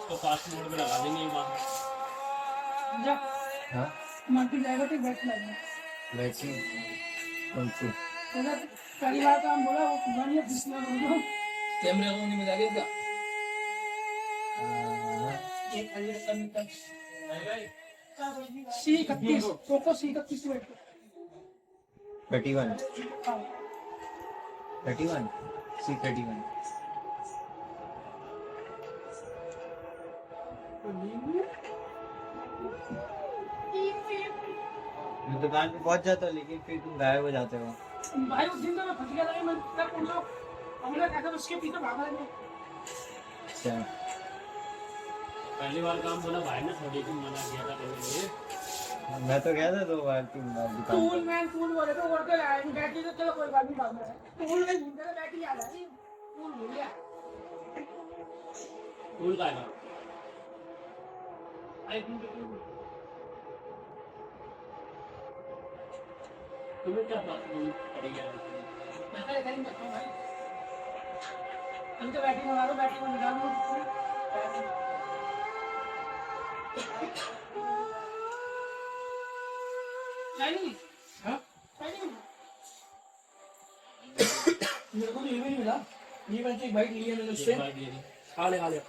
तो fast mode पे लगा देंगे एक बार। हाँ मल्टी जाएगा तो बैठ लगेगा बैठी कौन सी पहली बार तो हम बोला वो पुरानी है दूसरा बोलो कैमरे को नहीं बजा के क्या एक अलग कमी तक C31 पोको C31 बैठ 31 31 C31 मैं दुकान पे पहुंच जाता हूँ लेकिन फिर तुम गायब हो जाते हो भाई उस दिन तो मैं फंस गया था मैं तब उन लोग हमने कहा था उसके पीछे भागा नहीं अच्छा पहली बार काम बोला भाई ने थोड़ी दिन मना किया था करने के लिए मैं तो गया था 2 बार 3 बार दुकान टूल मैन टूल बोले तो और क्या आया बैटरी तो चलो कोई बात नहीं बाद में टूल में ढूंढते तो बैटरी आ जाती टूल भूल गया टूल का है आई थिंक तुम्हें क्या बात पड़ेगा मैं करेंगे भाई इनका बैटरी मंगा लो बैटरी को निकाल लो नहीं हाँ नहीं मेरे को तो ये भी नहीं मिला ये मैंने एक बाइक ली है मैंने उससे खा ले